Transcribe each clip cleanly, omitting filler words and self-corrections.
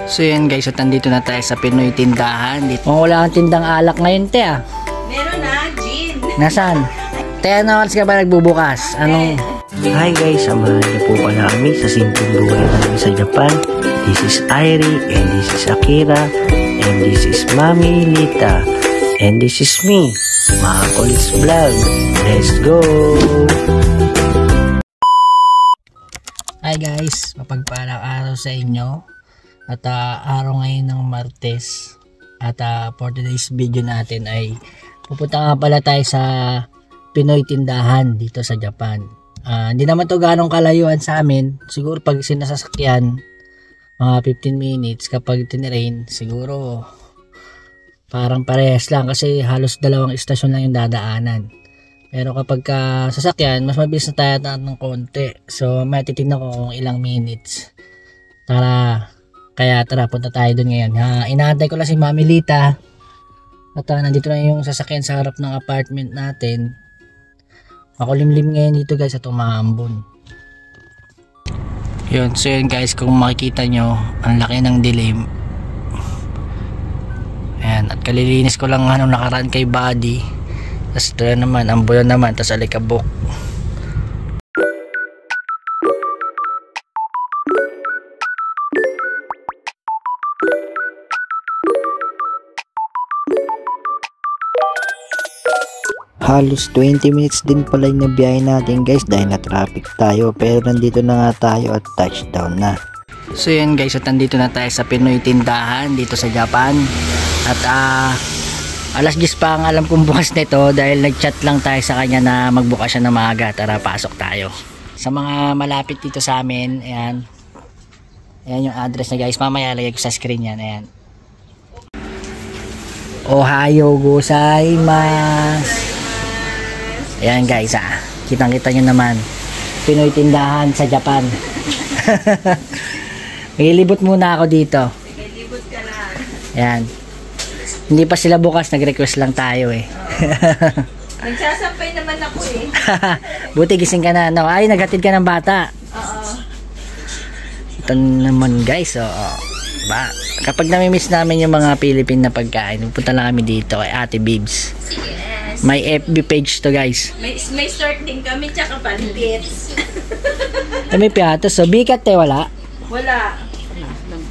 So yan guys, at nandito na tayo sa Pinoy tindahan. Wala kang tindang alak ngayon, te ah. Meron na, gin. Nasaan? Te, ano oras ka ba nagbubukas? Anong... Hi guys, samahan niyo po pala kami sa simpleng buhay namin sa Japan. This is Airi, and this is Akira, and this is Mami Lita, and this is me, Makolis Vlog. Let's go! Hi guys, mapagpalang araw sa inyo. At araw ngayon ng Martes. At for today's video natin ay pupunta nga pala tayo sa Pinoy tindahan dito sa Japan. Hindi naman to ganong kalayuan sa amin. Siguro pag sinasasakyan mga 15 minutes. Kapag tinirain siguro parang parehas lang kasi halos dalawang istasyon lang yung dadaanan. Pero kapag sasakyan mas mabilis na tayo ng konti. So may titignan ko kung ilang minutes. Kaya tara, punta tayo dun ngayon. Inaantay ko lang si Mami Lita. At nandito na yung sasakyan sa harap ng apartment natin. Makulimlim ngayon dito guys at umahambon. Yun, so yun guys, kung makikita nyo, ang laki ng dilim. Ayan, at kalilinis ko lang nakaraan kay Buddy. Tapos ito naman, ambulan naman, tapos alikabok. Halos 20 minutes din pala yung nabiyahe natin guys dahil na traffic tayo, pero nandito na nga tayo at touchdown na. So yan guys, at nandito na tayo sa Pinoy tindahan dito sa Japan. At alas 10 pa ang alam kong bukas nito dahil nag-chat lang tayo sa kanya na magbukas siya na maaga. Tara, pasok tayo. Sa mga malapit dito sa amin, ayan. Ayan yung address na guys, mamaya lagay ko sa screen yan. Ayan. Ohayo gozaimasu. Ayan guys, kitang kita nyo naman Pinoy tindahan sa Japan. Maglilibot muna ako dito. Maglilibot ka na. Ayan, hindi pa sila bukas, nag-request lang tayo eh. Nagsasampay naman ako eh. Buti gising ka na, no? Ay, naghatid ka ng bata. Oo. Ito naman guys, ba? Kapag namimiss namin yung mga Philippine na pagkain, pupunta lang kami dito kay Ate Bibs. Yes. May FB page to guys. May start din kami, tsaka panlits. May piatos, so bikat eh, wala? Wala.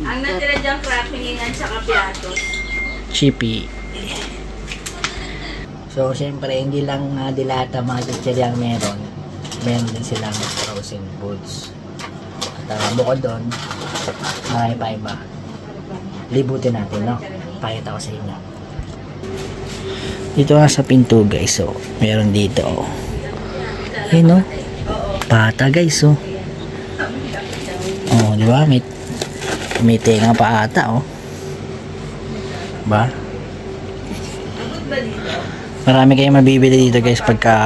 Ang natira dyan, cracking at tsaka piatos. Chippy. So syempre hindi lang dilata mga chichirya ang meron din silang frozen foods. At bukod doon, marami pa iba. Libutin natin, no? Pakita ko sa inyo. Dito nga sa pinto guys, so meron dito ayun, no? Pata guys, di ba? May tenga pa ata, ba? Marami kayong mabibili dito guys pagka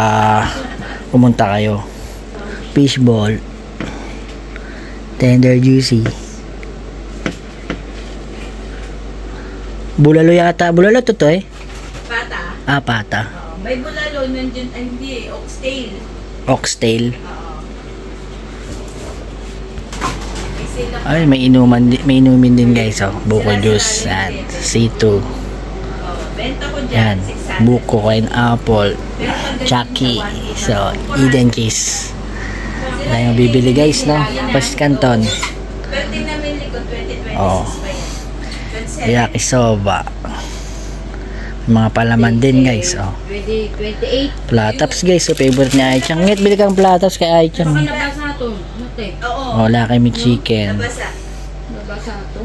pumunta kayo. Fishball, tender juicy, bulalo yata. Bulalo to eh. Pata. Pata. May bulalo nandiyan, hindi, oxtail. Oxtail. Ay, may inumin din guys, buko juice at C2. Benta ko yan, dyan, buko, apple, Chucky, so Eden Kiss. Wala yung bibili guys, no? Pasit Canton. 30 na mili ko, 2026 yakisoba. Mga palaman din guys, 28. Platops guys, favorite ni Aichang. Ngit, bili kang platops kay Aichang. Nabasa ito, nate. Wala kami chicken. Nabasa ito.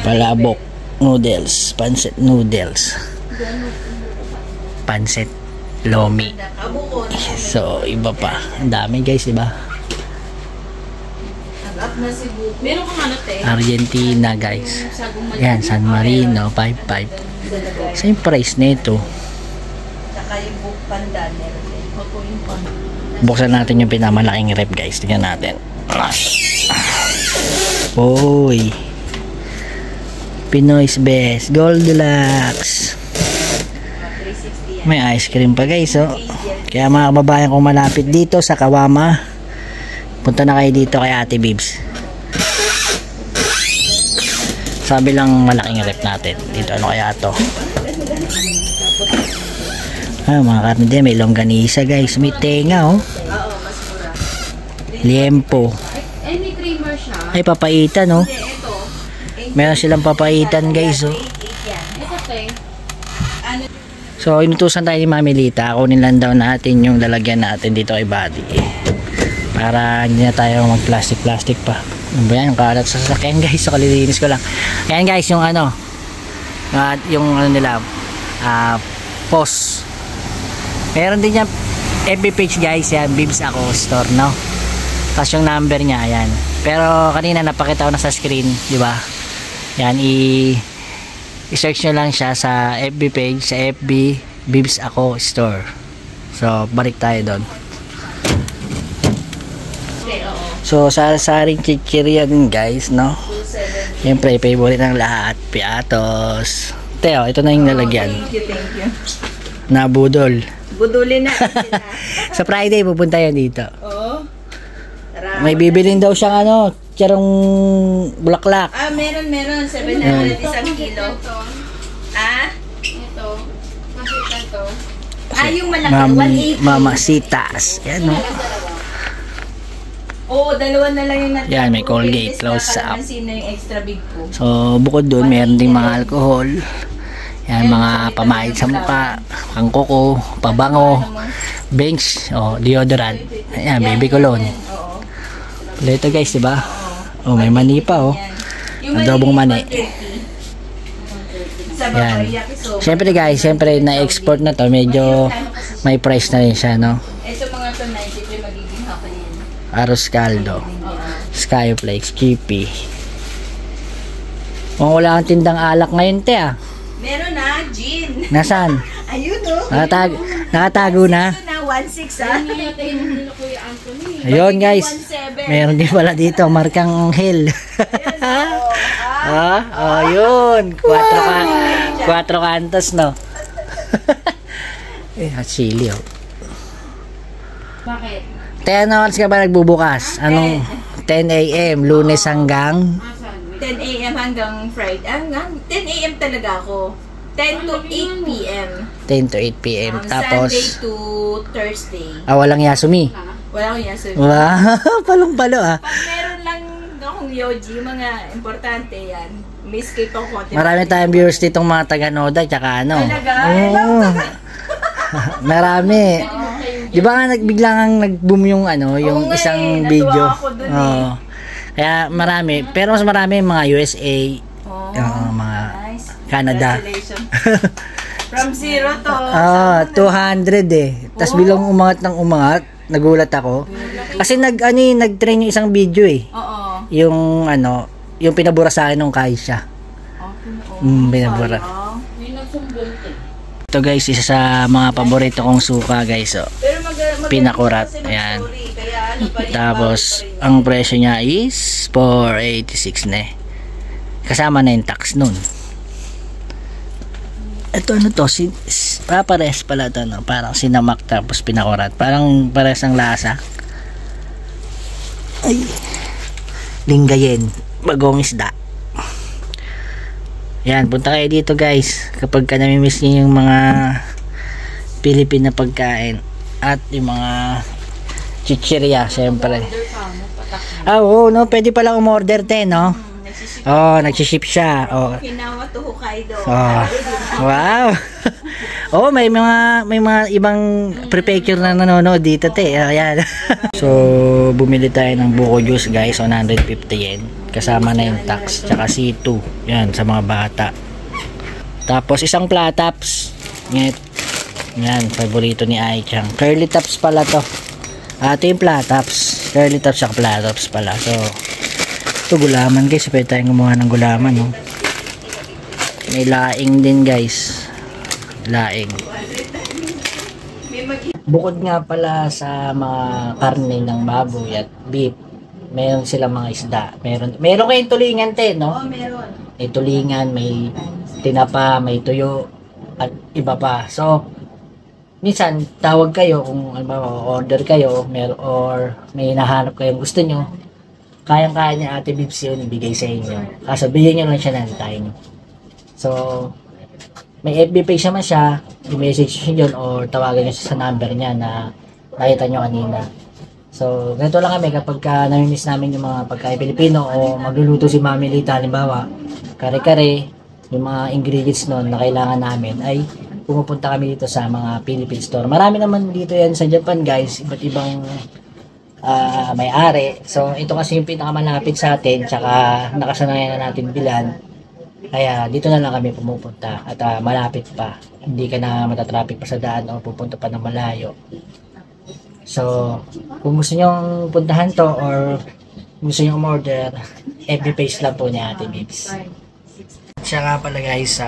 Palabok noodles, pancit noodles, pancit lomi. So iba pa, ang dami guys, diba? Meron kang Argentina guys. Yan, San Marino 55. So yung price nito, buksan natin yung pinamalaking rep guys. Tingnan natin. Oy, Pinoy's best Goldilocks. May ice cream pa guys, Kaya mga kababayan kung malapit dito sa Kawama, punta na kayo dito kay Ate Bibs. Sabi lang malaking rep natin. Dito ano kaya to? Mga karne din, may longganisa guys. May tenga oh. Oo, mas mura. Liempo. Ay, may creamer siya. Ay, papaitan oh. Hindi, ito. Meron silang papaitan guys oh. Ito, te. Ano? So, inutusan tayo ni Mami Lita. Kunin lang daw natin yung lalagyan natin dito kay Buddy. Para hindi na tayo mag-plastic pa. Ano ba yan? Yung kalat sa sasakyan guys. So, kalilinis ko lang. Ayan guys, yung ano. Yung ano nila. Post. Meron din yung FB page guys. Yan. Bibs Ako Store, no? Tapos yung number niya. Ayan. Pero kanina napakita ko na sa screen. Diba? Yan. I-search nyo lang siya sa FB page. Sa FB Bibs Ako Store. So, balik tayo doon. So, sari-saring chichirya din guys, no? Siyempre, favorite ng lahat. Piatos. Teo, ito na yung lalagyan. Thank you. Nabudol. Budulin na. Sa Friday, pupunta yan dito. Oo. May bibilin daw siyang ano, charong bulaklak. Meron. 700 isang kilo. Ito. Makita to. Yung malaki, 180. Mamasitas. Yan, no? Oo, dalawa na lang yung natin. Yan, may Colgate, close up. Sino yung extra big po. So, bukod doon, meron ding mga alcohol. Yan, mga pamahid sa mukha, pangkoko, pabango, bench, deodorant. Ayan, baby cologne. Ito guys, diba? Oh, may mani pa, oh. Adobong mani. Yan. Siyempre guys, na-export na to. Medyo may price na rin siya, no? Ito mga to 93 magiging hapa yan. Arroz caldo. Skyflakes, Skippy. Wala kang tindang alak ngayon, te, ah. Meron na, gin. Nasaan? Ayun, oh. Nakatago na. Ito na, 1.6, ah. Ayun, guys. Meron din pala dito, markang Hill. Yun. 4 kantos, no? Chili, oh. Bakit? 10 hours ka ba nagbubukas? Anong 10 a.m. Lunes hanggang 10 a.m. hanggang Friday. 10 a.m. talaga ako. 10 to 8 p.m. 10 to 8 p.m. Tapos Sunday to Thursday. walang Yasumi. Wala akong yaso. Wow, palong-palo ah. Pag meron lang akong yoji, mga importante yan. May skip ako konti. Marami tayong viewers ditong mga taga-Noda tsaka ano. Talaga? Oo. Marami. Di ba nga biglang nag-boom yung ano, yung Oo nga isang eh, natuwa video. ako dun Oo. Kaya marami, pero mas marami yung mga USA, mga Nice. Canada. Congratulations. From 0 to 200 eh. Tapos bilang umangat ng umangat, nagulat ako. Kasi nag-train yung isang video eh. Oo. Yung ano, yung pinabura sa akin nung Kaisha. Pinabura. May nagsumbong eh. Ito guys, isa sa mga paborito kong suka guys. Oh. Pero Pinakurat. Ayan. Tapos, ang presyo niya is 486 na eh. Kasama na yung tax nun. Ito ano to? Pares pala ito. No? Parang sinamak tapos pinakurat. Parang pares ang lasa. Ay. Linggayen. Bagong isda. Yan, punta kayo dito guys kapag ka namimiss niyo yung mga Pilipina pagkain at yung mga chichirya syempre. Oo, no, pwede pala umorder te, no? Nagsiship siya. Hinawa to Hokkaido. Wow. may mga ibang prefecture na nanonood dito te. Ayan. So, bumili tayo ng buko juice guys, 150 yen. Kasama na yung tax, tsaka C2. Yan, sa mga bata. Tapos, isang plataps. Yan, paborito ni Ai-chan. Curly tops pala to. Ito yung plataps. Curly tops, tsaka plataps pala. So, ito gulaman guys. Pwede tayong gumawa ng gulaman, no? May laing din guys. Laing. Bukod nga pala sa mga karne ng baboy at beef, meron silang mga isda. Meron kayong tulingan te, no? Meron. May tulingan, may tinapa, may tuyo, at iba pa. So, minsan, tawag kayo kung order kayo, or may nahanap kayong gusto nyo, kayang-kaya niya Ate Bibs yun ibigay sa inyo. Kaso bigyan nyo lang siya ng time. So, may FB page naman siya, i-message nyo yun or tawagan nyo siya sa number niya na nakita nyo kanina. So, ganito lang kami kapag namimiss namin yung mga pagkain Pilipino o magluluto si Mami Lita, halimbawa, kare-kare, yung mga ingredients nun na kailangan namin ay pumupunta kami dito sa mga Philippine store. Marami naman dito yan sa Japan guys, iba't ibang may-ari. So, ito kasi yung pinakamalapit sa atin, tsaka nakasanayan na natin bilan. Kaya dito na lang kami pumupunta at malapit pa. Hindi ka na matatraffic pa sa daan o pupunta pa ng malayo. So, kung gusto nyo puntahan to or gusto nyo umorder, FB page lang po ni Ate Bibs. Siya nga pala guys,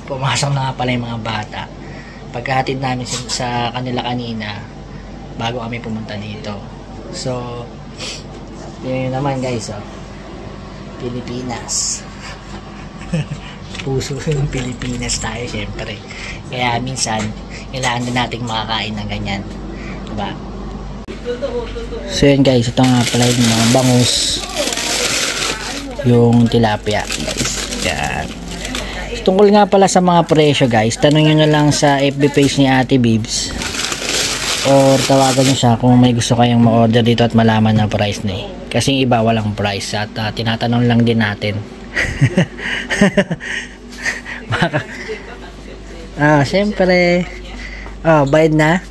pumasok na nga pala yung mga bata. Pagkahatid namin sa kanila kanina, bago kami pumunta dito. So, yun naman guys, Pilipinas. Puso ng Pilipinas tayo syempre. Kaya minsan, kailangan din nating makakain ng ganyan. Diba? So yun guys, ito nga pala yung mga bangus, yung tilapia guys. Yan. Tungkol nga pala sa mga presyo guys, tanongin nyo na lang sa FB page ni Ate Bibs or tawagan nyo siya kung may gusto kayong ma-order dito at malaman ng price na kasi yung iba walang price at tinatanong lang din natin. Syempre bayad na?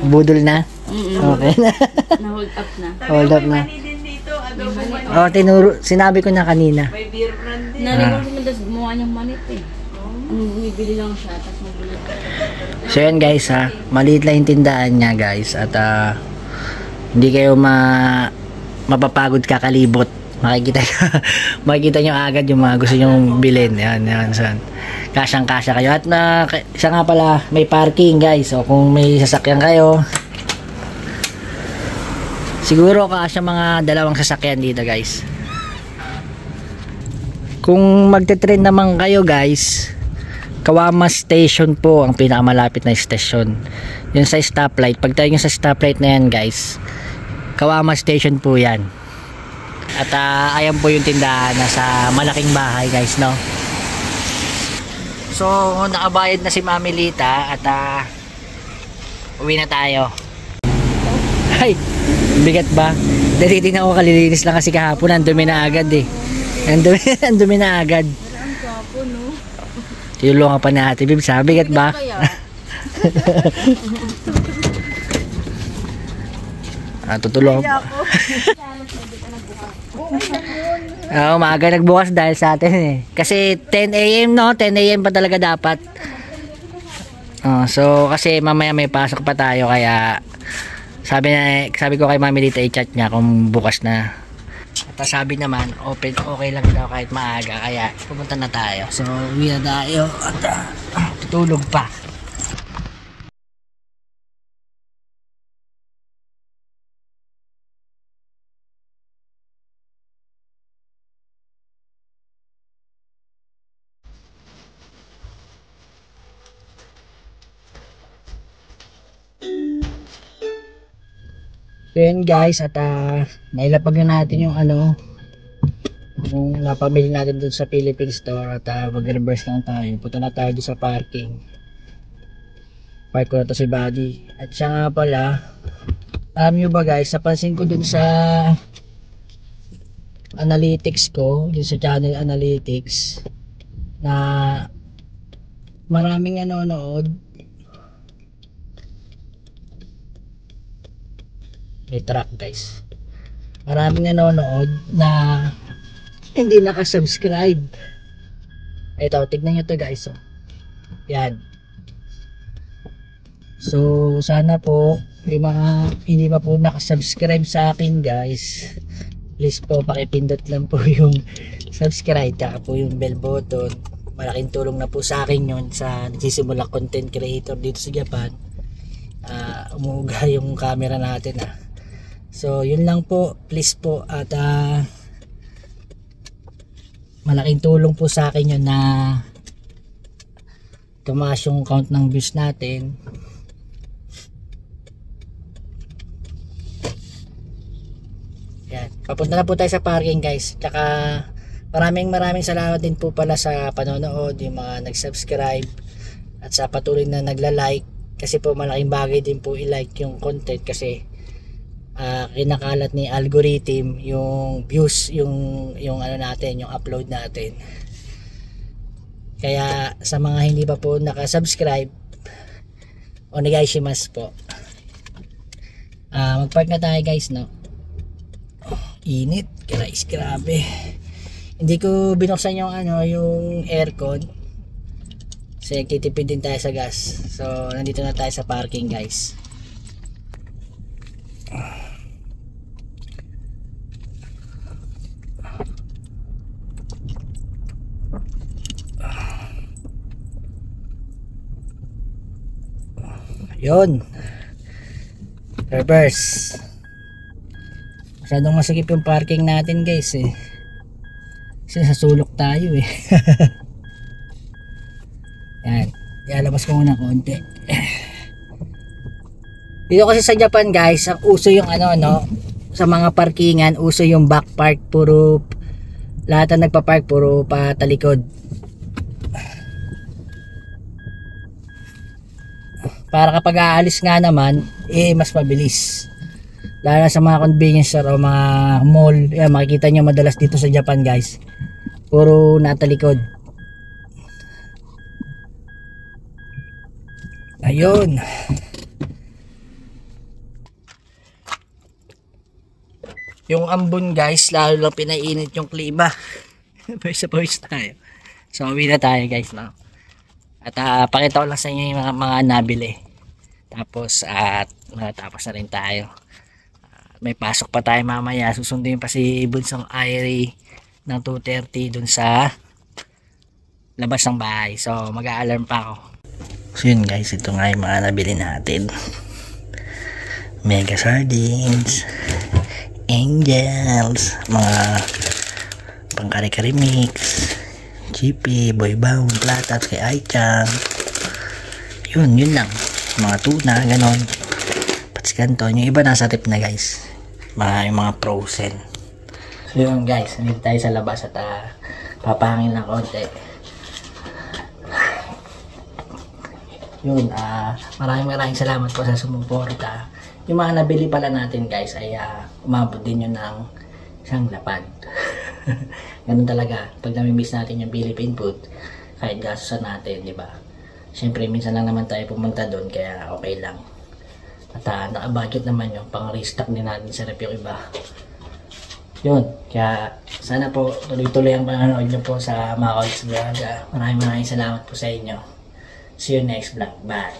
Budol na? Okay na. Na-hold up na. Hold up na. Sinabi ko na kanina. May beer brand din. Nalimutan mo das gumawa niyang manit eh. Bumibili lang siya, tapos magbili. So yun guys maliit lang yung tindahan niya guys at hindi kayo mapapagod kakalibot. Makikita nyo agad yung mga gusto nyong bilhin. Yan. Kasyang kasya kayo. At siya nga pala may parking guys. So kung may sasakyan kayo, siguro kasya mga 2 sasakyan dito guys. Kung magte-train naman kayo guys, Kawama Station po ang pinakamalapit na station. Yung sa stoplight, pag tayo sa stoplight na yan guys, Kawama Station po yan. At ayan po yung tindahan na sa malaking bahay guys, no? So nakabayad na si Mami Lita at uwi na tayo. Ay, bigat ba? Dalitin ako, kalilinis lang kasi kahapon, ang dumi na agad eh. Ang dumi na agad. Ang gwapo, no? Tulungan pa natin, Bibs, bigat ba? Tutulungan pa. Umaga nagbukas dahil sa atin eh. Kasi 10 AM no? 10 AM pa talaga dapat. So kasi mamaya may pasok pa tayo kaya sabi ko kay Mami Lita i-chat niya kung bukas na. At sabi naman okay lang daw kahit maaga kaya pupunta na tayo. So uwi na tayo at tutulog pa. So yun guys, at nailapag na natin yung yung napamili natin dun sa Philippine store at mag-reverse lang tayo. Punta na tayo dun sa parking. Park ko na to si Buddy. At siya nga pala, alam nyo ba guys, napansin ko dun sa analytics ko, dun sa channel analytics, na maraming nanonood. May truck guys, maraming nanonood na hindi nakasubscribe. Ito, tignan nyo to guys, yan. So sana po yung mga hindi pa po nakasubscribe sa akin guys, please po pakipindot lang po yung subscribe at po yung bell button. Malaking tulong na po sa akin yun sa nagsisimula content creator dito sa Japan. Umuuga yung camera natin So yun lang po, please po, at malaking tulong po sa akin yun na tumaas yung count ng views natin. Yan, punta na po tayo sa parking guys. Tsaka maraming salamat din po pala sa panonood, yung mga nag-subscribe at sa patuloy na nagla-like, kasi po malaking bagay din po i-like yung content kasi kinakalat ni algorithm yung views, yung ano natin, yung upload natin. Kaya sa mga hindi pa po naka-subscribe, onegaishimasu po. Mag-park na tayo guys, no? Init, guys, grabe. Hindi ko binuksan yung yung aircon kasi titipid din tayo sa gas. So nandito na tayo sa parking guys. Yun, reverse. Masyadong masikip yung parking natin guys eh, kasi sa sulok tayo eh. Yan, ilalabas ko muna konti. Dito kasi sa Japan guys, ang uso yung sa mga parkingan, uso yung back park. Puro, lahat na nagpa-park puro patalikod, para kapag aalis nga naman mas mabilis. Lalo sa mga convenience store o mga mall, yan, makikita nyo madalas dito sa Japan guys, puro natalikod. Ayun, yung ambon guys, lalo lang pinainit yung klima. Pawis tayo. So uwi na tayo guys, no? At pakita ko lang sa inyo yung mga nabili. Tapos matapos na rin tayo. May pasok pa tayo mamaya. Susunduin pa si Bunsong Irie ng 2:30 dun sa labas ng bahay. So mag-a-alarm pa ako. So yun guys, ito nga yung mga nabili natin. Mega sardines, angels, mga pang kare-kare mix, chippy, boy bound, platat kay Aichang. Yun lang. Mga tuna, ganon. Patsikanton. Yung iba nasa tip na guys. Yung mga frozen. So yun guys, nandito tayo sa labas at papahangin ng konti. Yun, maraming salamat po sa sumuporta. Yung mga nabili pala natin guys ay umabot din yun ng isang lapad. Ganun talaga, pag namimiss natin yung Philippine food, kahit gastusan natin, di ba? Siyempre minsan lang naman tayo pumunta doon, kaya okay lang. At naka-budget naman yung pang restock din natin sa rep yung iba. Yun, kaya sana po tuloy-tuloy ang panonood nyo po sa mga Colts Vlog. Maraming salamat po sa inyo. See you next vlog. Bye!